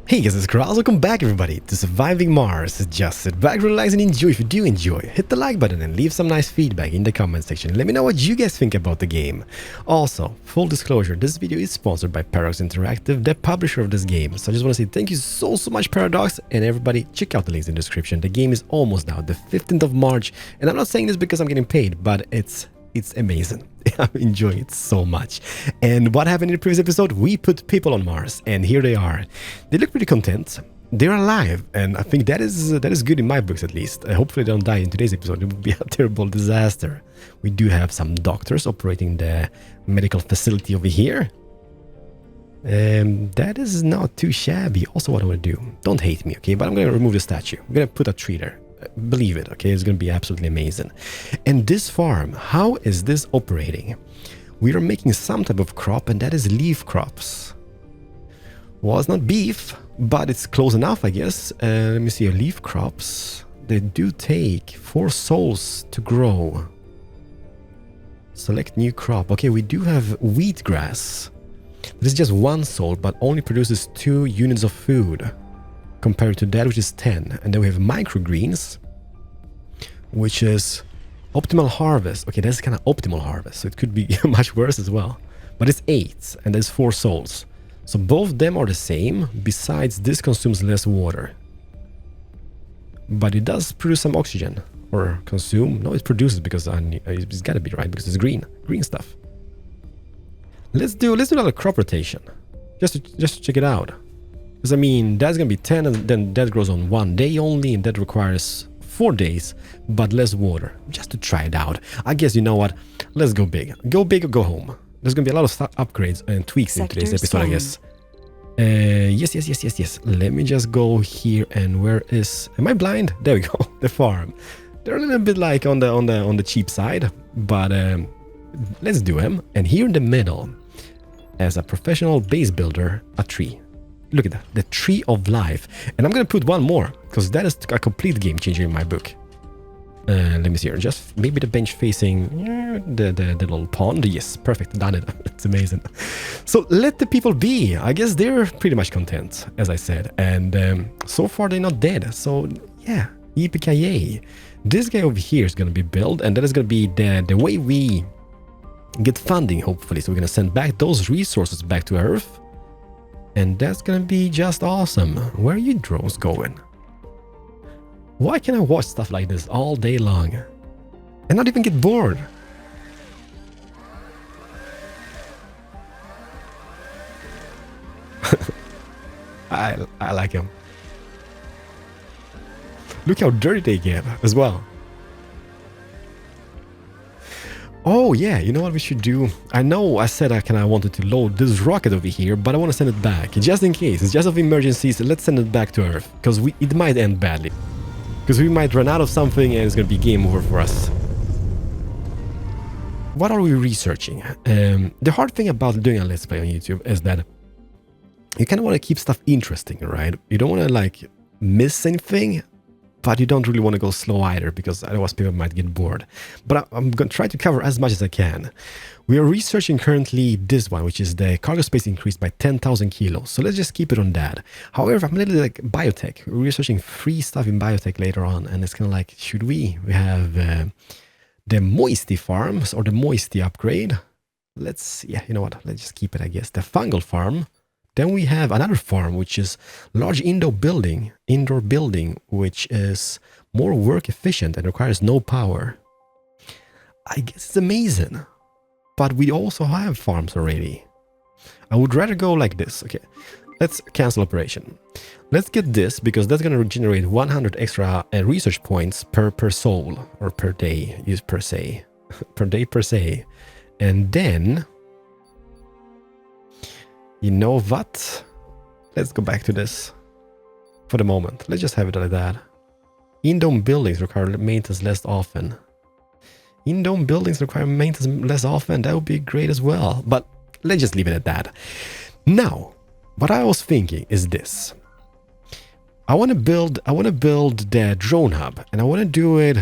Hey guys, it's Keralis. Welcome back everybody to Surviving Mars. Just sit back, relax and enjoy. If you do enjoy, hit the like button and leave some nice feedback in the comment section. Let me know what you guys think about the game. Also, full disclosure, this video is sponsored by Paradox Interactive, the publisher of this game. So I just want to say thank you so much Paradox, and everybody check out the links in the description. The game is almost out, the 15th of March, and I'm not saying this because I'm getting paid, but it's amazing. I'm enjoying it so much. And what happened in the previous episode? We put people on Mars, and here they are. They look pretty content. They're alive, and I think that is good in my books at least. Hopefully they don't die in today's episode. It would be a terrible disaster. We do have some doctors operating the medical facility over here. That is not too shabby. Also, what I want to do, don't hate me, okay? But I'm going to remove the statue. I'm going to put a tree there. Believe it, okay? It's going to be absolutely amazing. And this farm, how is this operating? We are making some type of crop, and that is leaf crops. Well, it's not beef, but it's close enough, I guess. Let me see, leaf crops, they do take 4 souls to grow. Select new crop. Okay, we do have wheatgrass. This is just 1 soul, but only produces 2 units of food, compared to that which is 10. And then we have microgreens, which is optimal harvest. Okay, that's kind of optimal harvest, so it could be much worse as well. But it's 8 and there's 4 souls, so both of them are the same. Besides, this consumes less water, but it does produce some oxygen. Or consume. No, it produces, because it's got to be right, because it's green stuff. Let's do another crop rotation, just to check it out. Because I mean, that's gonna be 10, and then that grows on 1 day only, and that requires 4 days, but less water, just to try it out. I guess, you know what, let's go big. Go big or go home. There's gonna be a lot of upgrades and tweaks in today's episode, I guess. Yes. Let me just go here, and where is... Am I blind? There we go, the farm. They're a little bit like on the cheap side, but let's do them. And here in the middle, as a professional base builder, a tree. Look at that, the tree of life. And I'm gonna put 1 more, because that is a complete game changer in my book. Let me see here, just maybe the bench facing the little pond. Yes, perfect, done it. It's amazing. So let the people be. I guess they're pretty much content, as I said. And so far they're not dead. So yeah, yippee-ki-yay. This guy over here is gonna be built, and that is gonna be the way we get funding, hopefully. So we're gonna send back those resources back to Earth. And that's gonna be just awesome. Where are you drones going? Why can I watch stuff like this all day long and not even get bored? I like him. Look how dirty they get as well. Oh yeah, you know what we should do? I know I said I wanted to load this rocket over here, but I want to send it back. Just in case, it's just of emergencies, let's send it back to Earth. Because it might end badly. Because we might run out of something and it's going to be game over for us. What are we researching? The hard thing about doing a Let's Play on YouTube is that you kind of want to keep stuff interesting, right? You don't want to like miss anything, but you don't really want to go slow either, because otherwise people might get bored. But I'm going to try to cover as much as I can. We are researching currently this one, which is the cargo space increased by 10,000 kilos. So let's just keep it on that. However, I'm a little like biotech. We're researching free stuff in biotech later on. And it's kind of like, should we? We have the moisty farms, or the moisty upgrade. Yeah, you know what? Let's just keep it, I guess. The fungal farm. Then we have another farm, which is large indoor building, which is more work efficient and requires no power. I guess it's amazing. But we also have farms already. I would rather go like this. Okay, let's cancel operation. Let's get this, because that's going to generate 100 extra research points per soul, or per day, per se. per se. And then... You know what? Let's go back to this for the moment. Let's just have it like that. In-dome buildings require maintenance less often. In-dome buildings require maintenance less often. That would be great as well. But let's just leave it at that. Now, what I was thinking is this. I want to build the drone hub, and I want to do it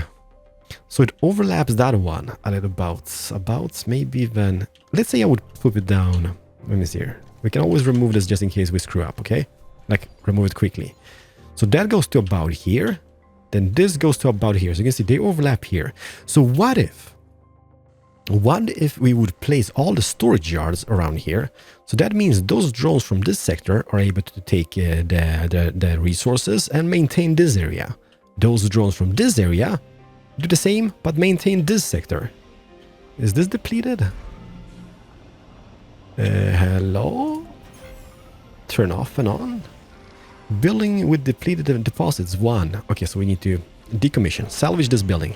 so it overlaps that one a little about maybe even. Let's say I would put it down. Let me see here. We can always remove this just in case we screw up, okay? Like, remove it quickly. So that goes to about here. Then this goes to about here. So you can see they overlap here. So what if we would place all the storage yards around here? So that means those drones from this sector are able to take the resources and maintain this area. Those drones from this area do the same, but maintain this sector. Is this depleted? Hello? Turn off and on. Building with depleted deposits 1. Okay, so we need to decommission, salvage this building.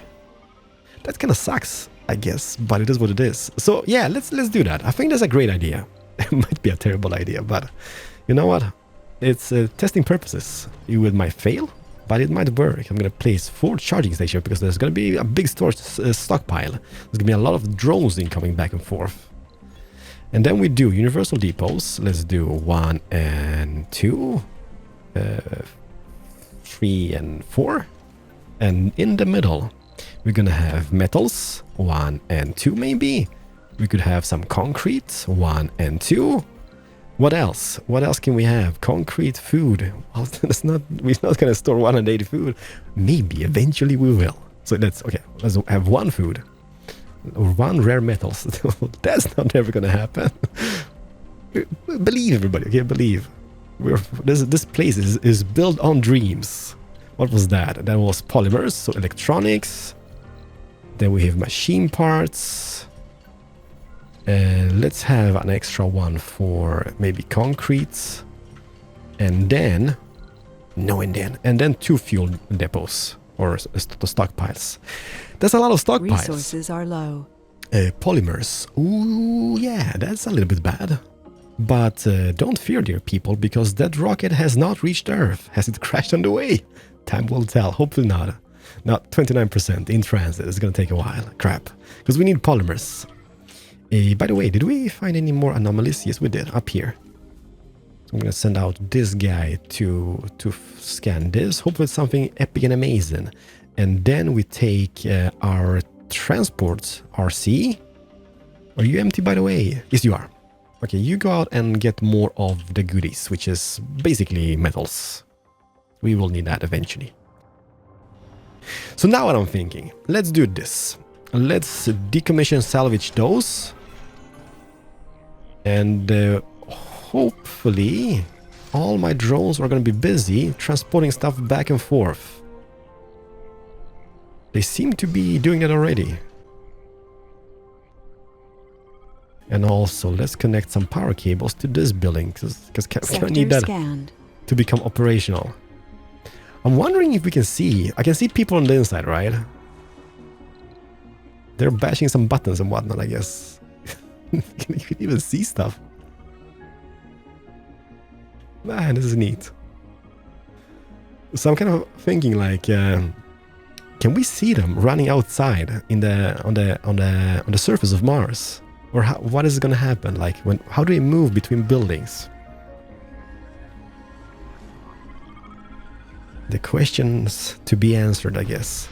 That kind of sucks, I guess, but it is what it is. So yeah, let's do that. I think that's a great idea. It might be a terrible idea, but you know what? It's testing purposes. It might fail, but it might work. I'm gonna place 4 charging stations because there's gonna be a big storage stockpile. There's gonna be a lot of drones coming back and forth. And then we do universal depots. Let's do 1 and 2, 3 and 4, and in the middle we're gonna have metals 1 and 2 maybe. We could have some concrete 1 and 2. What else? What else can we have? Concrete, food. Well, we're not gonna store 180 food. Maybe eventually we will. So let's have 1 food or 1 rare metals. That's not ever gonna happen. Believe, everybody. Okay, believe. This place is built on dreams. What was that? That was polymers, so electronics. Then we have machine parts. Let's have an extra one for maybe concrete. And then 2 fuel depots or stockpiles. That's a lot of stockpiles. Resources are low. Polymers. Ooh, yeah, that's a little bit bad. But don't fear, dear people, because that rocket has not reached Earth. Has it crashed on the way? Time will tell. Hopefully not. Not 29% in transit. It's going to take a while. Crap. Because we need polymers. By the way, did we find any more anomalies? Yes, we did. Up here. So I'm going to send out this guy to scan this. Hopefully it's something epic and amazing. And then we take our transport RC. Are you empty, by the way? Yes, you are. Okay, you go out and get more of the goodies, which is basically metals. We will need that eventually. So now what I'm thinking, let's do this. Let's decommission, salvage those. And hopefully all my drones are going to be busy transporting stuff back and forth. They seem to be doing it already. And also, let's connect some power cables to this building, because I need that to become operational. I'm wondering if we can see... I can see people on the inside, right? They're bashing some buttons and whatnot, I guess. You can even see stuff. Man, this is neat. So I'm kind of thinking, like... can we see them running outside on the surface of Mars? Or what is going to happen? Like, how do they move between buildings? The questions to be answered, I guess.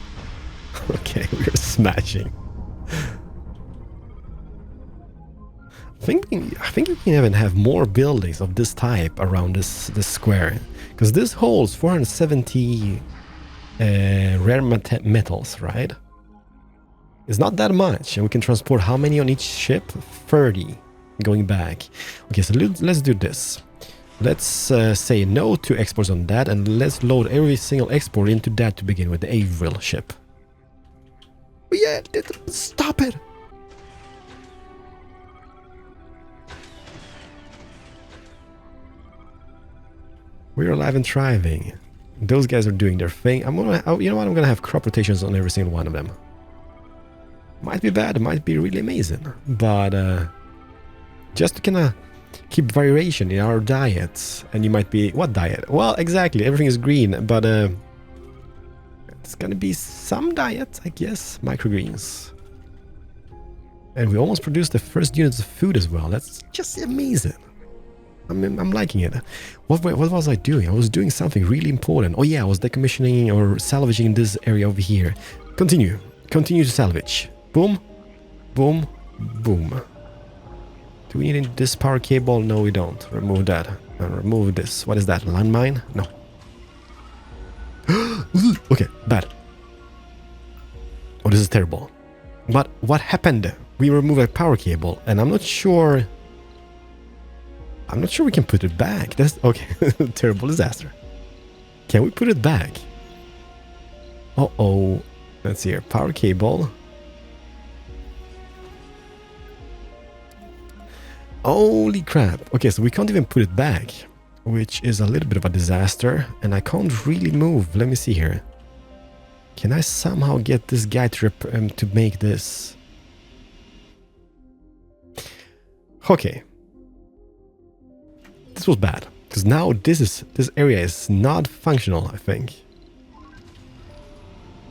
Okay, we're smashing. I think you can even have more buildings of this type around this square, because this holds 470 rare metals, right? It's not that much, and we can transport how many on each ship? 30 going back. Okay, so let's do this. Let's say no to exports on that, and let's load every single export into that to begin with, the Avril ship. Oh, yeah, stop it! We're alive and thriving. Those guys are doing their thing. You know what? I'm gonna have crop rotations on every single one of them. Might be bad, might be really amazing, but just to kind of keep variation in our diets. And you might be, what diet? Well, exactly, everything is green, but it's gonna be some diet, I guess, microgreens. And we almost produced the first units of food as well. That's just amazing. I'm liking it. What was I doing? I was doing something really important. Oh yeah, I was decommissioning or salvaging this area over here. Continue to salvage. Boom, boom, boom. Do we need this power cable? No, we don't. Remove that. And remove this. What is that? Landmine? No. Okay, bad. Oh, this is terrible. But what happened? We removed a power cable, and I'm not sure we can put it back. That's okay. Terrible disaster. Can we put it back? Uh-oh. Let's see here. Power cable. Holy crap. Okay, so we can't even put it back, which is a little bit of a disaster, and I can't really move. Let me see here. Can I somehow get this guy to make this? Okay. This was bad, because now this area is not functional, I think.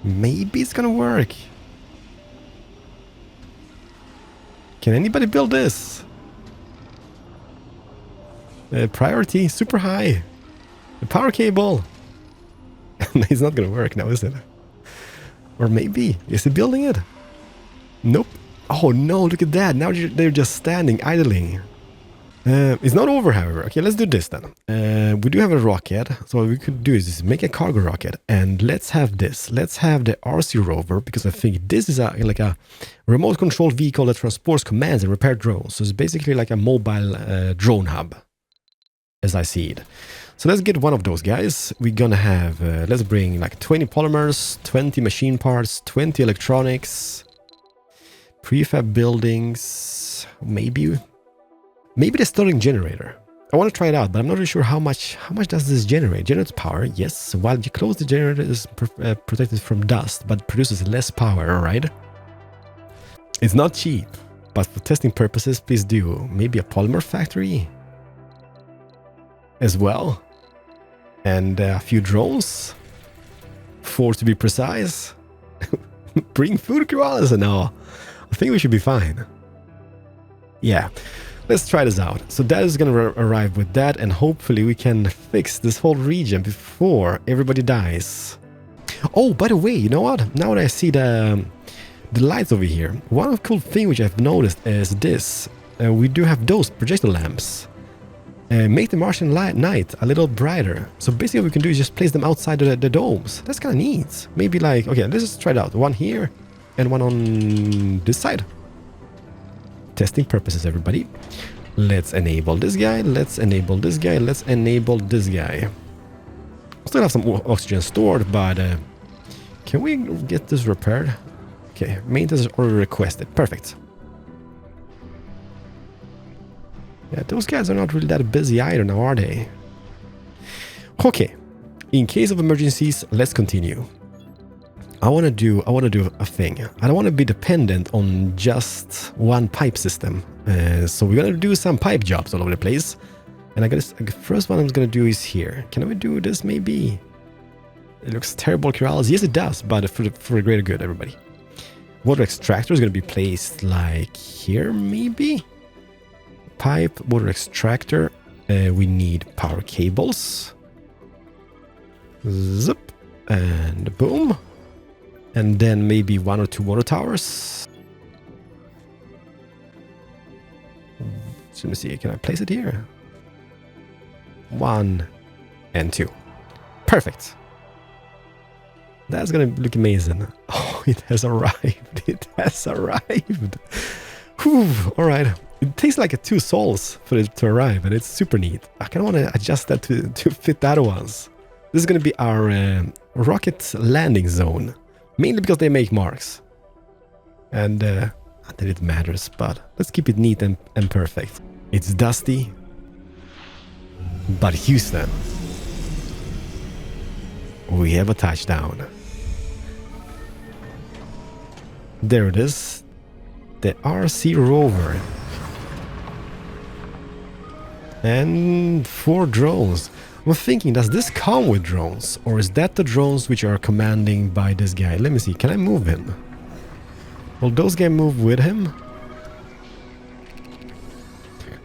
Maybe it's gonna work. Can anybody build this? Priority super high. The power cable. It's not gonna work now, is it? Or maybe is he building it? Nope. Oh no! Look at that. Now they're just standing idling. It's not over, however. Okay, let's do this then. We do have a rocket, so what we could do is make a cargo rocket, and let's have this. Let's have the RC rover, because I think this is like a remote-controlled vehicle that transports commands and repair drones. So it's basically like a mobile drone hub, as I see it. So let's get one of those guys. We're gonna have, let's bring like 20 polymers, 20 machine parts, 20 electronics, prefab buildings, maybe the starting generator. I want to try it out, but I'm not really sure how much does this generate. Generates power, yes. While you close, the generator is protected from dust, but produces less power, right? It's not cheap, but for testing purposes, please do. Maybe a polymer factory as well. And a few drones. 4 to be precise. Bring food, Keralis. No, I think we should be fine. Yeah. Let's try this out. So that is going to arrive with that, and hopefully we can fix this whole region before everybody dies. Oh, by the way, you know what? Now that I see the lights over here, one cool thing which I've noticed is this. We do have those projector lamps. Make the Martian night a little brighter. So basically what we can do is just place them outside the domes. That's kind of neat. Maybe like, okay, let's just try it out. One here and one on this side. Testing purposes, everybody. Let's enable this guy. Let's enable this guy. Let's enable this guy. Still have some oxygen stored, but can we get this repaired? Okay, maintenance order requested. Perfect. Yeah, those guys are not really that busy either now, are they? Okay. In case of emergencies, let's continue. I want to do a thing. I don't want to be dependent on just one pipe system. So we're going to do some pipe jobs all over the place. And I guess the first one I'm going to do is here. Can we do this maybe? It looks terrible, Keralis. Yes, it does, but for the greater good, everybody. Water extractor is going to be placed like here, maybe? Pipe, water extractor. We need power cables. Zip. And boom. And then maybe 1 or 2 water towers. So let me see, can I place it here? 1 and 2. Perfect. That's gonna look amazing. Oh, it has arrived. It has arrived. Whew, all right. It takes like 2 souls for it to arrive, and it's super neat. I kind of want to adjust that to fit the other ones. This is gonna be our rocket landing zone. Mainly because they make marks. And not that it matters, but let's keep it neat and perfect. It's dusty. But Houston, we have a touchdown. There it is. The RC rover. And 4 drones. I'm thinking, does this come with drones? Or is that the drones which are commanding by this guy? Let me see, can I move him? Will those guys move with him?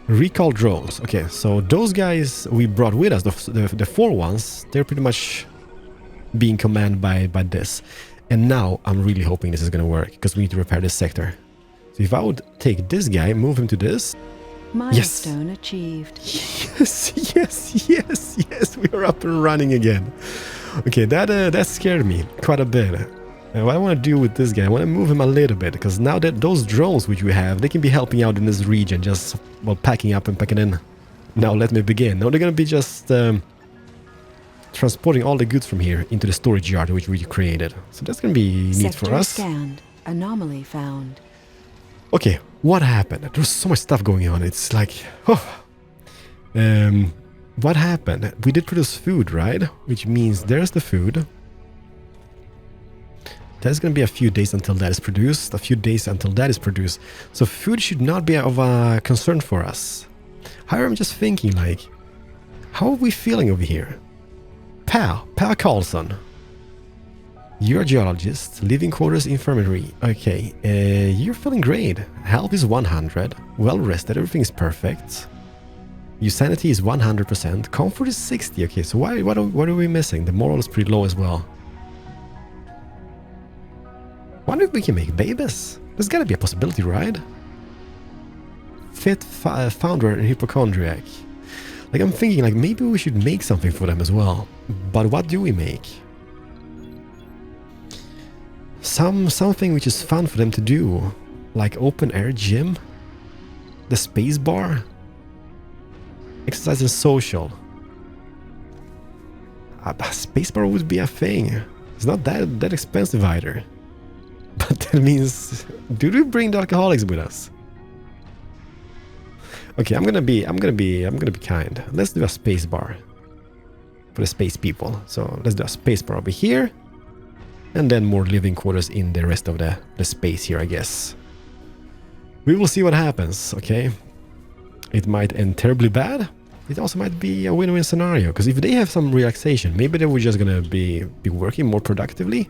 Recall drones. Okay, so those guys we brought with us, the 4 ones, they're pretty much being commanded by this. And now I'm really hoping this is going to work, because we need to repair this sector. So if I would take this guy, move him to this, Milestone achieved. Yes, we are up and running again. Okay, that scared me quite a bit. What I want to do with this guy, I want to move him a little bit, because now that those drones which we have, they can be helping out in this region, just, well, packing up and packing in. Now let me begin. Now they're going to be just transporting all the goods from here into the storage yard which we created. So that's going to be neat Sector for us. Scanned. Anomaly found. Okay, what happened? There's so much stuff going on. It's like, what happened? We did produce food, right? Which means there's the food. There's going to be a few days until that is produced. A few days until that is produced. So food should not be of a concern for us. However, I'm just thinking, like, how are we feeling over here? Per Carlson. You're a geologist, living quarters infirmary. Okay, you're feeling great. Health is 100, well rested, everything is perfect. Your sanity is 100%, comfort is 60. Okay, so what are we missing? The moral is pretty low as well. Wonder if we can make babies? There's gotta be a possibility, right? Fit founder and hypochondriac. Like, I'm thinking, like, maybe we should make something for them as well. But what do we make? Something which is fun for them to do, like open air gym, the space bar, exercise and social. A space bar would be a thing. It's not that expensive either. But that means, do we bring the alcoholics with us? Okay, I'm gonna be kind. Let's do a space bar for the space people. So let's do a space bar over here. And then more living quarters in the rest of the space here, I guess. We will see what happens, okay? It might end terribly bad. It also might be a win-win scenario. Because if they have some relaxation, maybe they were just gonna be working more productively.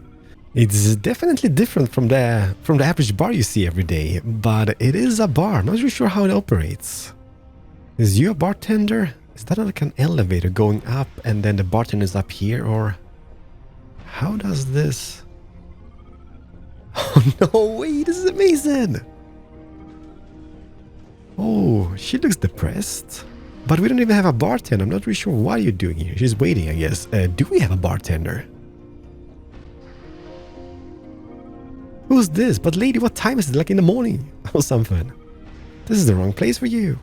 It's definitely different from the average bar you see every day. But it is a bar. I'm not really sure how it operates. Is you a bartender? Is that like an elevator going up and then the bartender is up here, or... How does this... Oh, no way, this is amazing! Oh, she looks depressed. But we don't even have a bartender. I'm not really sure what you're doing here. She's waiting, I guess. Do we have a bartender? Who's this? But lady, what time is it? Like in the morning or something? This is the wrong place for you.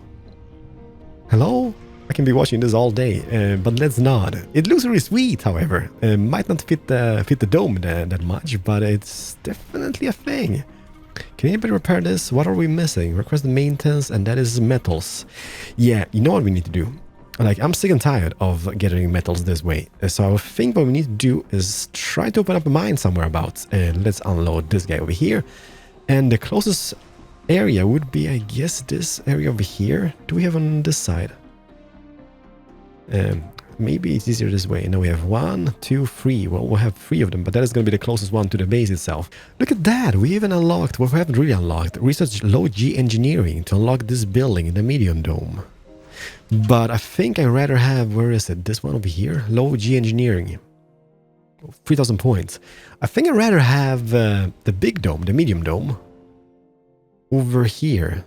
Hello? I can be watching this all day, but let's not. It looks really sweet, however. Might not fit the dome that much, but it's definitely a thing. Can anybody repair this? What are we missing? Request maintenance, and that is metals. Yeah, you know what we need to do? Like, I'm sick and tired of getting metals this way. So I think what we need to do is try to open up a mine somewhere about. Let's unload this guy over here. And the closest area would be, I guess, this area over here. Do we have on this side? Maybe it's easier this way. Now we have 1, 2, 3. Well, we'll have 3 of them, but that is going to be the closest one to the base itself. Look at that! We even unlocked, well, we haven't really unlocked, research low G engineering to unlock this building in the medium dome. But I think I'd rather have, where is it? This one over here? Low G engineering. 3,000 points. I think I'd rather have the big dome, the medium dome, over here.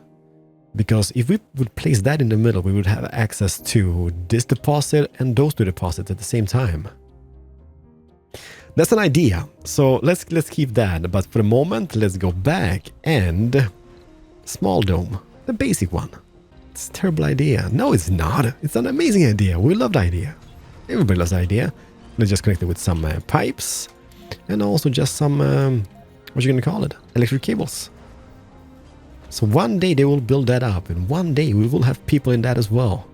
Because if we would place that in the middle, we would have access to this deposit and those 2 deposits at the same time. That's an idea. So let's keep that. But for the moment, let's go back and small dome, the basic one. It's a terrible idea. No, it's not. It's an amazing idea. We love the idea. Everybody loves the idea. Let's just connect it with some pipes and also just some, what you gonna call it? Electric cables. So one day they will build that up, and one day we will have people in that as well.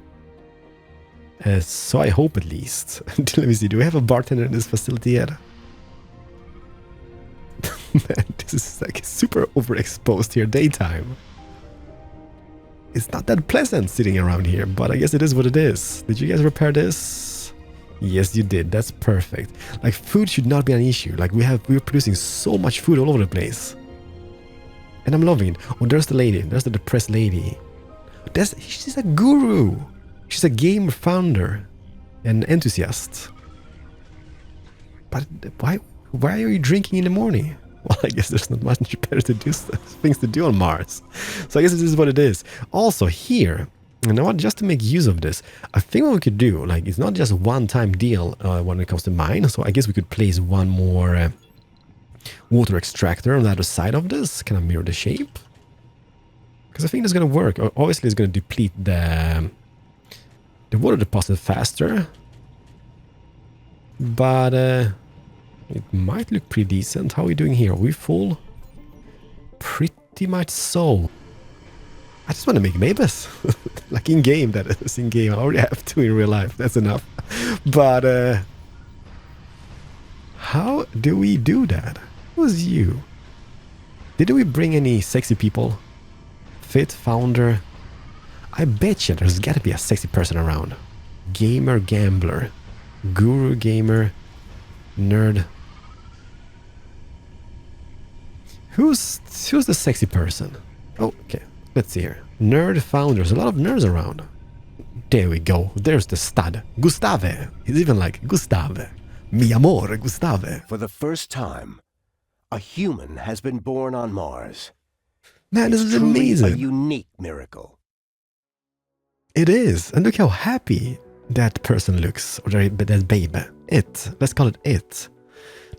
So I hope, at least. Let me see, do we have a bartender in this facility yet? Man, this is like super overexposed here, daytime. It's not that pleasant sitting around here, but I guess it is what it is. Did you guys repair this? Yes, you did. That's perfect. Like, food should not be an issue. Like, we're producing so much food all over the place. And I'm loving it. Oh, there's the lady. There's the depressed lady. She's a guru. She's a game founder. An enthusiast. But why are you drinking in the morning? Well, I guess there's not much better to do things to do on Mars. So I guess this is what it is. Also here, you know what, just to make use of this, I think what we could do, like, it's not just a one-time deal when it comes to mine. So I guess we could place one more water extractor on the other side of this, kind of mirror the shape. Because I think that's going to work. Obviously, it's going to deplete the water deposit faster. But it might look pretty decent. How are we doing here? Are we full? Pretty much so. I just want to make babies. Like in game, that is. In game, I already have two in real life. That's enough. But how do we do that? Who's you? Did we bring any sexy people? Fit founder? I bet you there's got to be a sexy person around. Gamer, gambler, guru, gamer, nerd. Who's the sexy person? Oh, okay. Let's see here. Nerd founders. A lot of nerds around. There we go. There's the stud. Gustave. He's even like, Gustave. Mi amor, Gustave. For the first time, a human has been born on Mars. Man, this is Truly amazing. a unique miracle. It is. And look how happy that person looks. Or that baby. It. Let's call it it.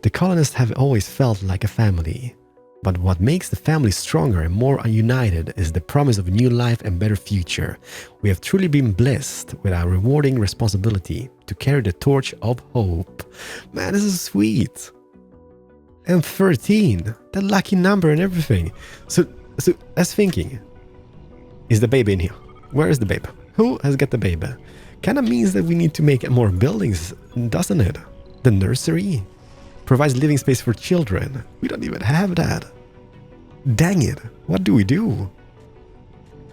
The colonists have always felt like a family. But what makes the family stronger and more united is the promise of a new life and better future. We have truly been blessed with our rewarding responsibility to carry the torch of hope. Man, this is sweet. And 13, the lucky number and everything. So I was thinking, is the baby in here? Where is the baby? Who has got the baby? Kind of means that we need to make more buildings, doesn't it? The nursery provides living space for children. We don't even have that. Dang it. What do we do?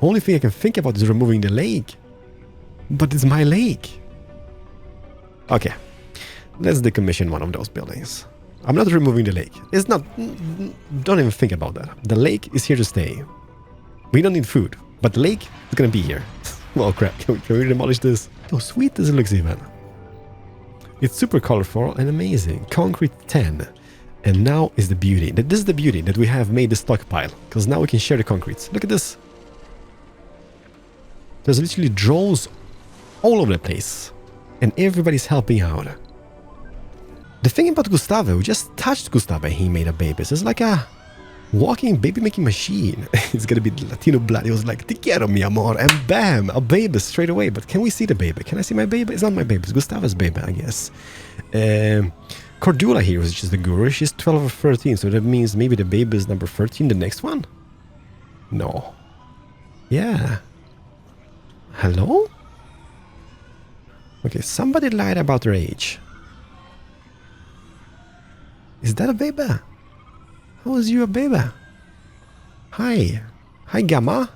Only thing I can think about is removing the lake. But it's my lake. Okay. Let's decommission one of those buildings. I'm not removing the lake. It's not... Don't even think about that. The lake is here to stay. We don't need food. But the lake is gonna be here. Oh crap. Can we demolish this? How sweet this looks even. It's super colorful and amazing. Concrete 10. And now is the beauty. This is the beauty that we have made the stockpile. Because now we can share the concretes. Look at this. There's literally drones all over the place. And everybody's helping out. The thing about Gustave, we just touched Gustave, he made a baby. So it's like a walking baby-making machine. It's gonna be Latino blood. He was like, te quiero, mi amor. And bam, a baby straight away. But can we see the baby? Can I see my baby? It's not my baby. It's Gustave's baby, I guess. Cordula here, which is the guru. She's 12 or 13. So that means maybe the baby is number 13, the next one? No. Yeah. Hello? Okay, somebody lied about their age. Is that a baby? How is you a baby? Hi. Hi, Gamma.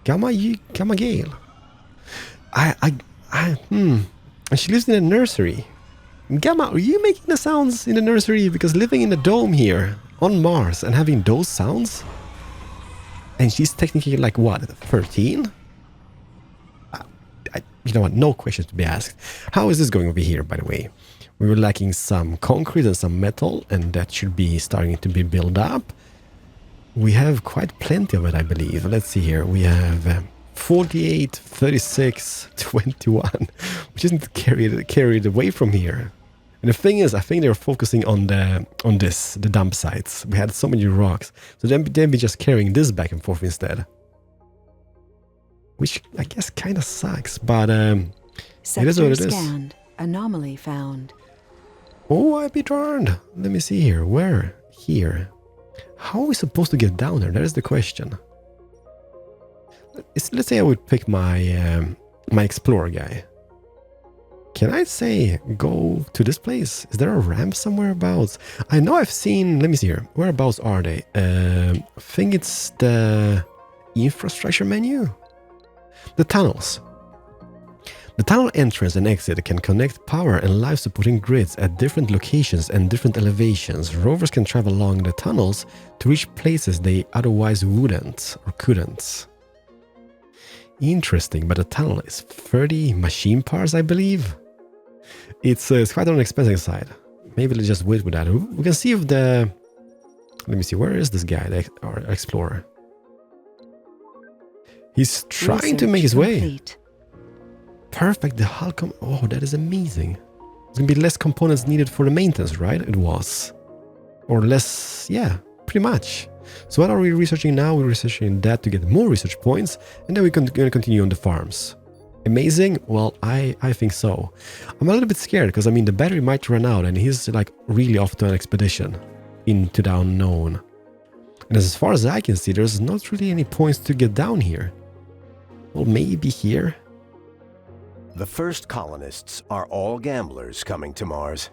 Gamma Gale. And she lives in a nursery. Gamma, are you making the sounds in the nursery? Because living in a dome here on Mars and having those sounds? And she's technically like what, 13? You know what, no questions to be asked. How is this going over here, by the way? We were lacking some concrete and some metal, and that should be starting to be built up. We have quite plenty of it, I believe. Let's see here. We have 48, 36, 21, which isn't carried away from here. And the thing is, I think they're focusing on the dump sites. We had so many rocks, so they'd be just carrying this back and forth instead. Which I guess kind of sucks, but it is what it is. Scanned. Anomaly found. Oh, I be darned. Let me see here. Where? Here. How are we supposed to get down there? That is the question. Let's say I would pick my my explorer guy. Can I say go to this place? Is there a ramp somewhere abouts? I know I've seen... Let me see here. Whereabouts are they? I think it's the infrastructure menu. The tunnels. The tunnel entrance and exit can connect power and life supporting grids at different locations and different elevations. Rovers can travel along the tunnels to reach places they otherwise wouldn't or couldn't. Interesting, but the tunnel is 30 machine parts, I believe. It's quite on the expensive side. maybe let's just wait with that. We can see if the... Let me see, where is this guy, our explorer? He's trying to make his way. Perfect, the hull oh, that is amazing. There's gonna be less components needed for the maintenance, right? It was. Or less, yeah, pretty much. So what are we researching now? We're researching that to get more research points, and then we're gonna continue on the farms. Amazing? Well, I think so. I'm a little bit scared, because I mean, the battery might run out, and he's like really off to an expedition into the unknown. And as far as I can see, there's not really any points to get down here. Well, maybe here? The first colonists are all gamblers coming to Mars.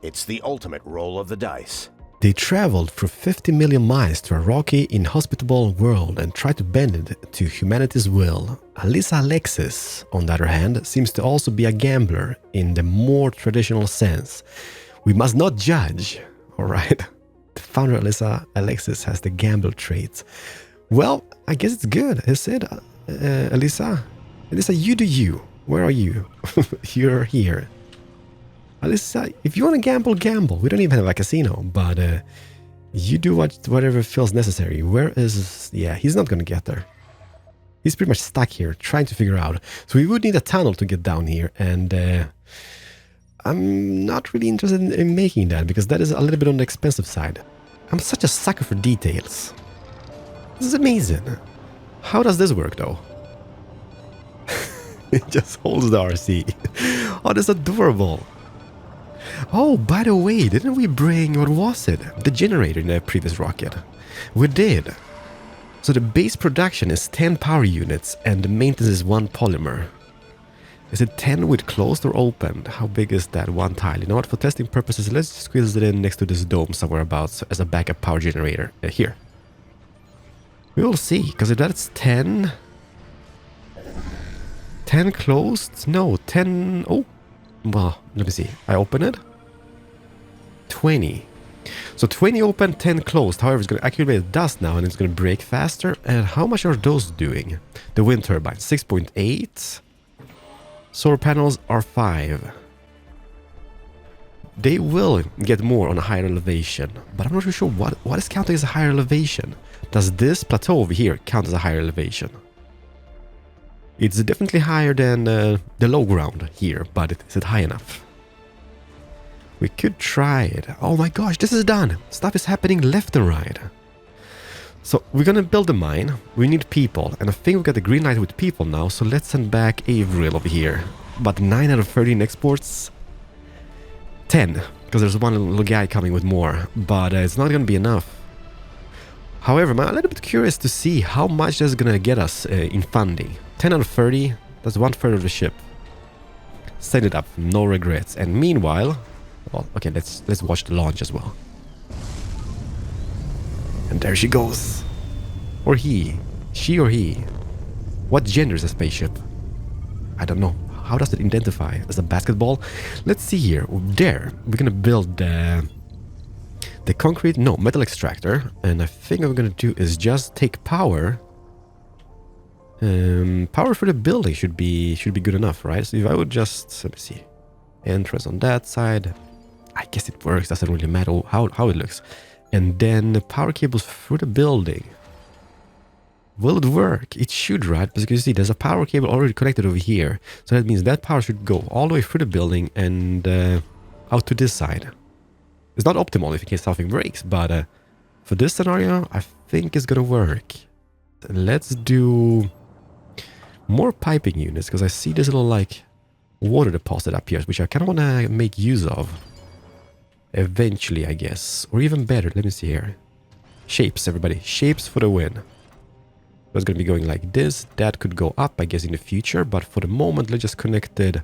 It's the ultimate roll of the dice. They traveled through 50 million miles to a rocky, inhospitable world and tried to bend it to humanity's will. Alyssa Alexis, on the other hand, seems to also be a gambler in the more traditional sense. We must not judge, alright? The founder Alyssa Alexis has the gambler traits. Well, I guess it's good, is it? Alyssa? Alyssa, you do you. Where are you? You're here. Alyssa, if you want to gamble, gamble. We don't even have a casino, but you do whatever feels necessary. Where is... Yeah, he's not going to get there. He's pretty much stuck here, trying to figure out. So we would need a tunnel to get down here, and I'm not really interested in making that, because that is a little bit on the expensive side. I'm such a sucker for details. This is amazing. How does this work, though? It just holds the RC. Oh, that's adorable. Oh, by the way, didn't we bring, what was it? The generator in the previous rocket. We did. So the base production is 10 power units and the maintenance is 1 polymer. Is it 10 with closed or opened? How big is that one tile? You know what, for testing purposes, let's squeeze it in next to this dome somewhere about as a backup power generator. Here. We will see, because if that's 10... 10 closed? No, 10... Oh, well, let me see. I open it. 20. So 20 open, 10 closed. However, it's going to accumulate dust now and it's going to break faster. And how much are those doing? The wind turbine, 6.8. Solar panels are 5. They will get more on a higher elevation. But I'm not really sure what is counting as a higher elevation. Does this plateau over here count as a higher elevation? It's definitely higher than the low ground here, but is it high enough? We could try it. Oh my gosh, this is done! Stuff is happening left and right. So we're gonna build a mine. We need people, and I think we got the green light with people now, so let's send back Avril over here. But 9 out of 13 exports? 10, because there's one little guy coming with more, but it's not gonna be enough. However, I'm a little bit curious to see how much that's gonna get us in funding. 10 out of 30, that's 1/3 of the ship. Send it up, no regrets. And meanwhile, well, okay, let's watch the launch as well. And there she goes. Or he. She or he. What gender is a spaceship? I don't know. How does it identify? As a basketball? Let's see here. There, we're gonna build the concrete, no, metal extractor. And I think what we're gonna do is just take power. Power for the building should be good enough, right? So if I would just, let me see, entrance on that side, I guess it works, doesn't really matter how it looks. And then the power cables through the building. Will it work? It should, right? Because you see, there's a power cable already connected over here. So that means that power should go all the way through the building and out to this side. It's not optimal if in case something breaks, but for this scenario, I think it's gonna work. Let's do more piping units, because I see this little like water deposit up here, which I kind of want to make use of eventually, I guess. Or even better, let me see here. Shapes, everybody. Shapes for the win. That's going to be going like this. That could go up, I guess, in the future. But for the moment, let's just connect it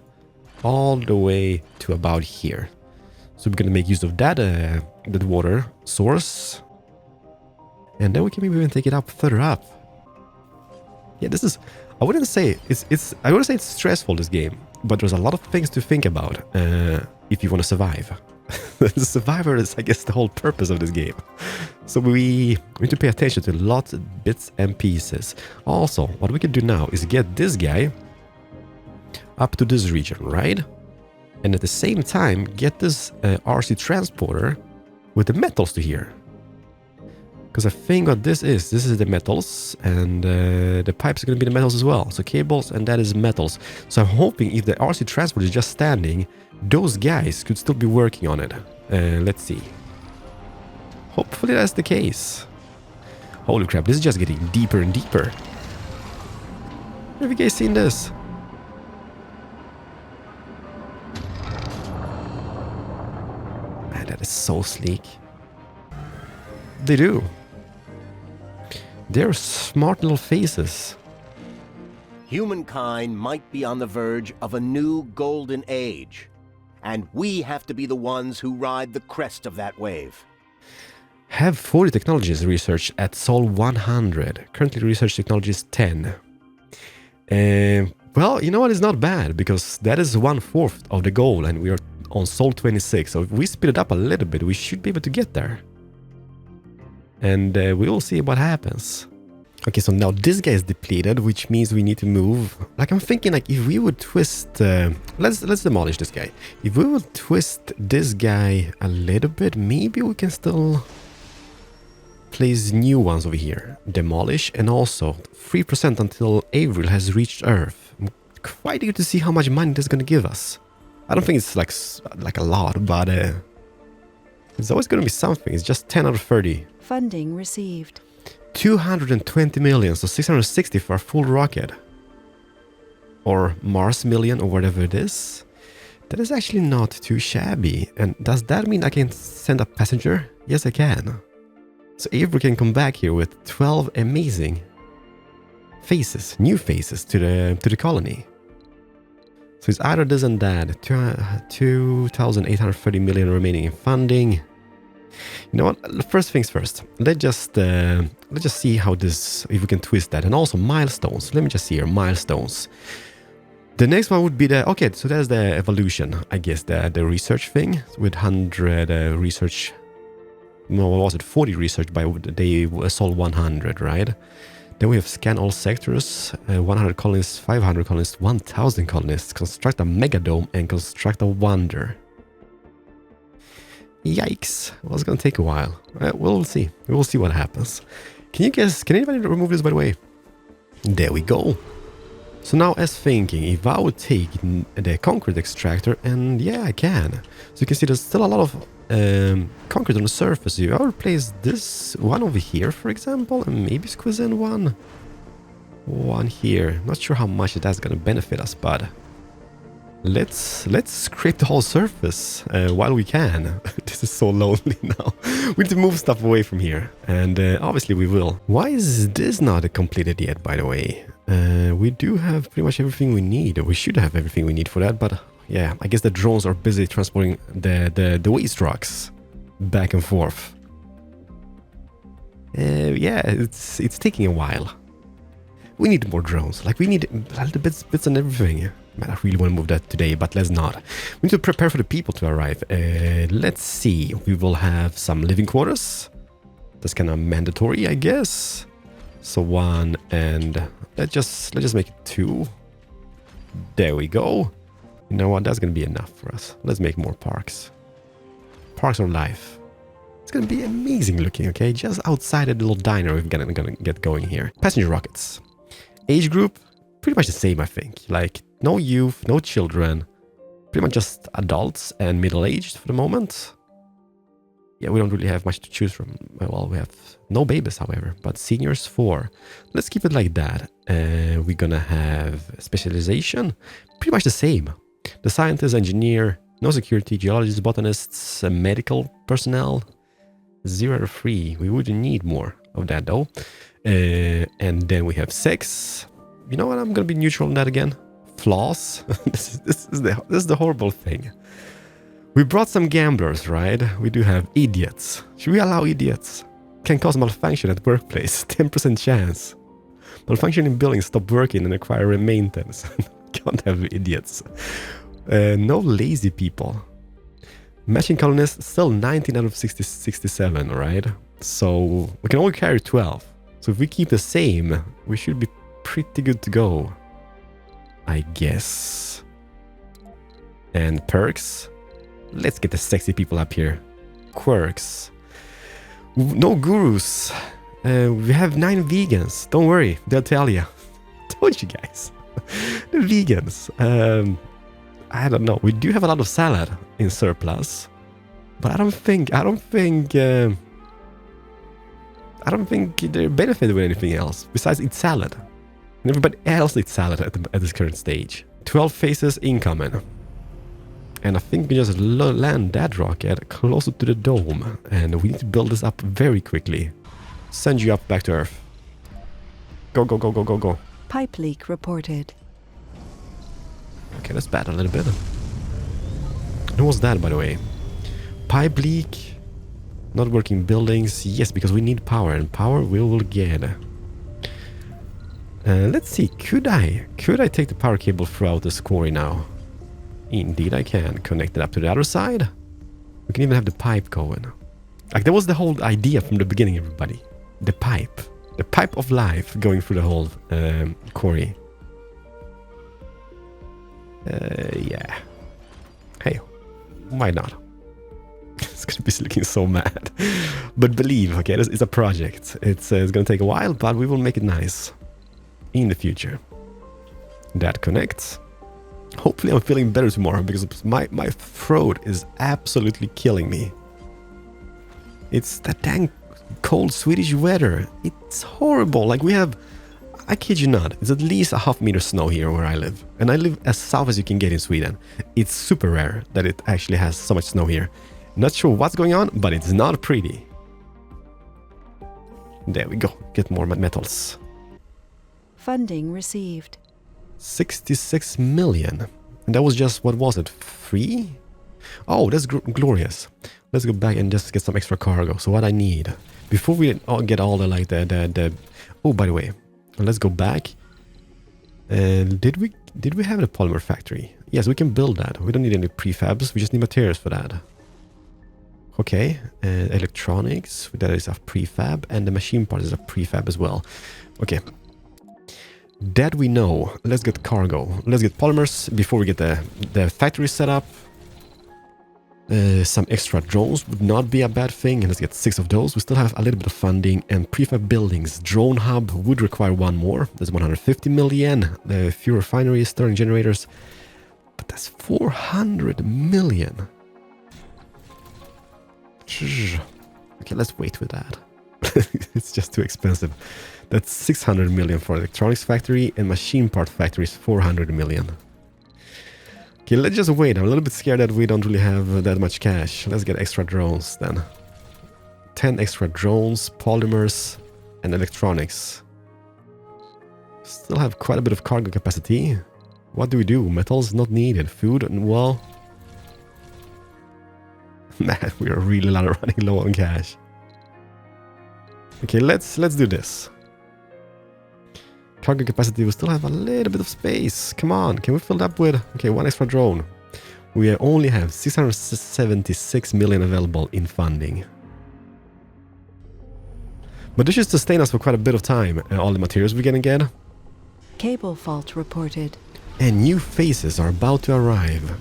all the way to about here. So we're going to make use of that, that water source. And then we can maybe even take it up further up. Yeah, this is... I wouldn't say I wouldn't say it's stressful, this game, but there's a lot of things to think about if you want to survive. The survivor is, I guess, the whole purpose of this game. So we need to pay attention to lots of bits and pieces. Also, what we can do now is get this guy up to this region, right? And at the same time, get this RC transporter with the metals to here. Because I think what this is the metals, and the pipes are going to be the metals as well. So cables, and that is metals. So I'm hoping if the RC transport is just standing, those guys could still be working on it. Let's see. Hopefully that's the case. Holy crap, this is just getting deeper and deeper. Have you guys seen this? Man, that is so sleek. They do. They're smart little faces. Humankind might be on the verge of a new golden age, and we have to be the ones who ride the crest of that wave. Have 40 technologies researched at Sol 100. Currently research technologies 10. Well, you know what? It's not bad, because that is 1/4 of the goal, and we are on Sol 26. So if we speed it up a little bit, we should be able to get there. And we will see what happens. Okay, so now this guy is depleted, which means we need to move. Like, I'm thinking, like, if we would twist... let's demolish this guy. If we would twist this guy a little bit, maybe we can still place new ones over here. Demolish, and also 3% until Avril has reached Earth. I'm quite eager to see how much money this is going to give us. I don't think it's like a lot, but it's always going to be something. It's just 10 out of 30. Funding received. 220 million, so 660 for a full rocket. Or Mars million, or whatever it is. That is actually not too shabby. And does that mean I can send a passenger? Yes, I can. So Avery can come back here with 12 amazing faces, new faces to the colony. So it's either this and that. 2,830 million remaining in funding. You know what? First things first. Let's just see how this, if we can twist that, and also milestones. Let me just see here, milestones. The next one would be the, okay, so that's the evolution, I guess, the research thing with 100 research. No, what was it? 40 research by day Sol 100, right? Then we have scan all sectors, 100 colonists, 500 colonists, 1,000 colonists, construct a megadome, and construct a wonder. Yikes. Well, it's gonna take a while. We'll see. We will see what happens. Can you guess, can anybody remove this, by the way? There we go. So now, as thinking, if I would take the concrete extractor, and yeah, I can. So you can see there's still a lot of concrete on the surface. If I would place this one over here, for example, and maybe squeeze in one here. Not sure how much that's gonna benefit us, but let's scrape the whole surface while we can. This is so lonely now. We need to move stuff away from here, and obviously we will. Why is this not completed yet, by the way? We do have pretty much everything we need. We should have everything we need for that, but yeah, I guess the drones are busy transporting the waste rocks back and forth. Yeah, it's taking a while. We need more drones. Like, we need little bits and everything. Man, I really want to move that today, but let's not. We need to prepare for the people to arrive. Let's see. We will have some living quarters. That's kind of mandatory, I guess. So one, and let's just make it 2. There we go. You know what? That's gonna be enough for us. Let's make more parks. Parks are life. It's gonna be amazing looking. Okay, just outside a little diner, we're gonna get going here. Passenger rockets. Age group, pretty much the same, I think. Like, no youth, no children. Pretty much just adults and middle-aged for the moment. Yeah, we don't really have much to choose from. Well, we have no babies, however, but seniors 4. Let's keep it like that. We're gonna have specialization, pretty much the same. The scientist, engineer, no security, geologists, botanists, medical personnel, 0 out of 3. We wouldn't need more of that though. And then we have sex. You know what? I'm gonna be neutral on that again. Flaws. this is the horrible thing. We brought some gamblers, right? We do have idiots. Should we allow idiots? Can cause malfunction at workplace. 10% chance. Malfunction in buildings stop working and require maintenance. Can't have idiots. No lazy people. Matching colonists, still 19 out of 67, right? So we can only carry 12. So if we keep the same, we should be pretty good to go, I guess. And perks. Let's get the sexy people up here. Quirks. No gurus. We have 9 vegans. Don't worry, they'll tell you. Told you guys. The vegans. I don't know. We do have a lot of salad in surplus, but I don't think they're benefited with anything else besides eat salad. And everybody else eats salad at this current stage. 12 phases incoming. And I think we just land that rocket closer to the dome. And we need to build this up very quickly. Send you up back to Earth. Go, go, go, go, go, go. Pipe leak reported. Okay, that's bad a little bit. Who was that, by the way? Pipe leak. Not working buildings. Yes, because we need power. And power we will get. Let's see. Could I take the power cable throughout this quarry now? Indeed I can. Connect it up to the other side. We can even have the pipe going. Like, that was the whole idea from the beginning, everybody. The pipe. The pipe of life going through the whole quarry. Yeah. Hey, why not? It's gonna be looking so mad. But believe, okay, it's a project. It's gonna take a while, but we will make it nice. In the future. That connects. Hopefully I'm feeling better tomorrow because my throat is absolutely killing me. It's that dang cold Swedish weather. It's horrible. Like, we have, I kid you not, it's at least a half-meter snow here where I live. And I live as south as you can get in Sweden. It's super rare that it actually has so much snow here. Not sure what's going on, but it's not pretty. There we go. Get more metals. Funding received. 66 million. And that was just, what was it, 3? Oh, that's glorious. Let's go back and just get some extra cargo. So what I need, before we get all the, like, the oh, by the way, let's go back. Did we have the polymer factory? Yes, we can build that. We don't need any prefabs. We just need materials for that. Okay, electronics, that is a prefab, and the machine part is a prefab as well. Okay. That we know. Let's get cargo. Let's get polymers before we get the factory set up. Some extra drones would not be a bad thing. And let's get 6 of those. We still have a little bit of funding. And prefab buildings. Drone hub would require 1 more. That's 150 million. The few refineries, stirring generators. But that's 400 million. Okay, let's wait with that. It's just too expensive. That's 600 million for electronics factory, and machine part factory is 400 million. Okay, let's just wait. I'm a little bit scared that we don't really have that much cash. Let's get extra drones then. 10 extra drones, polymers, and electronics. Still have quite a bit of cargo capacity. What do we do? Metals not needed. Food, and well... Man, we are really running low on cash. Okay, let's do this. Cargo capacity, we still have a little bit of space. Come on, can we fill it up with... Okay, 1 extra drone. We only have 676 million available in funding. But this should sustain us for quite a bit of time. All the materials we're gonna get. Cable fault reported. And new phases are about to arrive.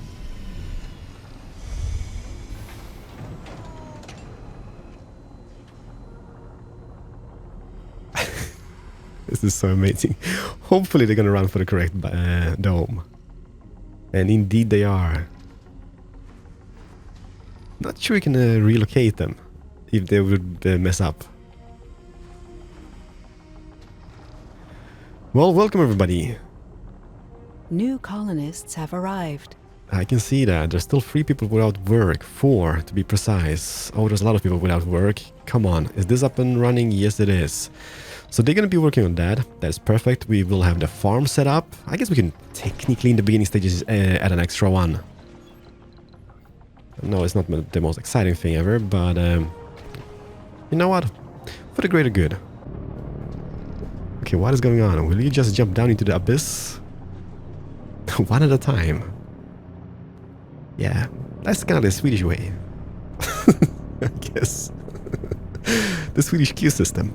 This is so amazing. Hopefully they're gonna run for the correct dome. And indeed they are. Not sure we can relocate them if they would mess up. Well, welcome everybody. New colonists have arrived. I can see that. There's still 3 people without work. 4 to be precise. Oh, there's a lot of people without work. Come on. Is this up and running? Yes, it is. So they're going to be working on that. That's perfect. We will have the farm set up. I guess we can technically in the beginning stages add an extra one. No, it's not the most exciting thing ever, but you know what? For the greater good. Okay, what is going on? Will you just jump down into the abyss? One at a time. Yeah, that's kind of the Swedish way. I guess. The Swedish queue system.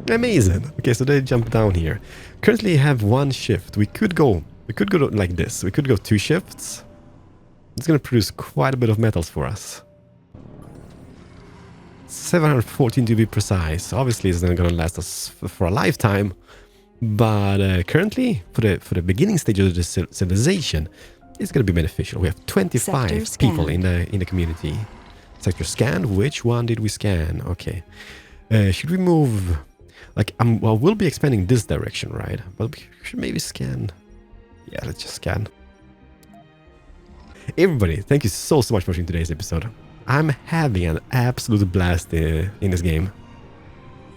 Amazing. Okay, so they jump down here. Currently have one shift. We could go like this. We could go 2 shifts. It's gonna produce quite a bit of metals for us. 714 to be precise. Obviously, it's not gonna last us for a lifetime. But currently, for the beginning stage of the civilization, it's gonna be beneficial. We have 25 people in the community. Sector scanned. Which one did we scan? Okay. Should we move? Like, well, we'll be expanding this direction, right? But we should maybe scan. Yeah, let's just scan. Everybody, thank you so much for watching today's episode. I'm having an absolute blast in this game.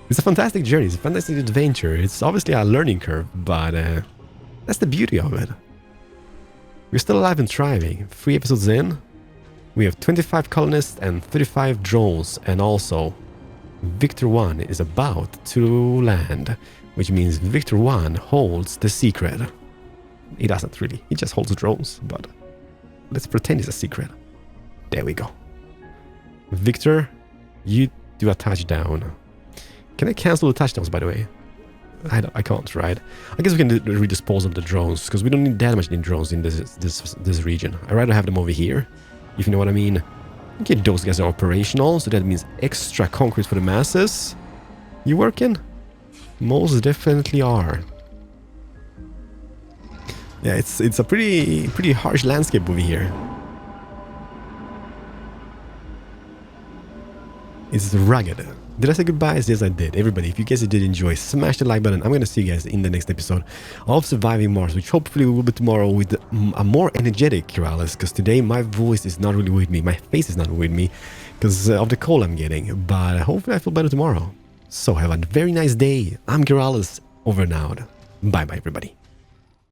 It's a fantastic journey. It's a fantastic adventure. It's obviously a learning curve, but that's the beauty of it. We're still alive and thriving. 3 episodes in, we have 25 colonists and 35 drones, and also Victor 1 is about to land, which means Victor 1 holds the secret. He doesn't really, he just holds drones, but let's pretend it's a secret. There we go. Victor, you do a touchdown. Can I cancel the touchdowns, by the way? I can't, right? I guess we can redispose of the drones, because we don't need that much in drones in this region. I'd rather have them over here, if you know what I mean. Okay, those guys are operational, so that means extra concrete for the masses. You working? Most definitely are. Yeah, it's a pretty harsh landscape over here. It's rugged. Did I say goodbyes? Yes, I did. Everybody, if you guys did enjoy, smash the like button. I'm going to see you guys in the next episode of Surviving Mars, which hopefully will be tomorrow with a more energetic Keralis, because today my voice is not really with me. My face is not with me because of the cold I'm getting. But hopefully I feel better tomorrow. So have a very nice day. I'm Keralis, over and out. Bye-bye, everybody.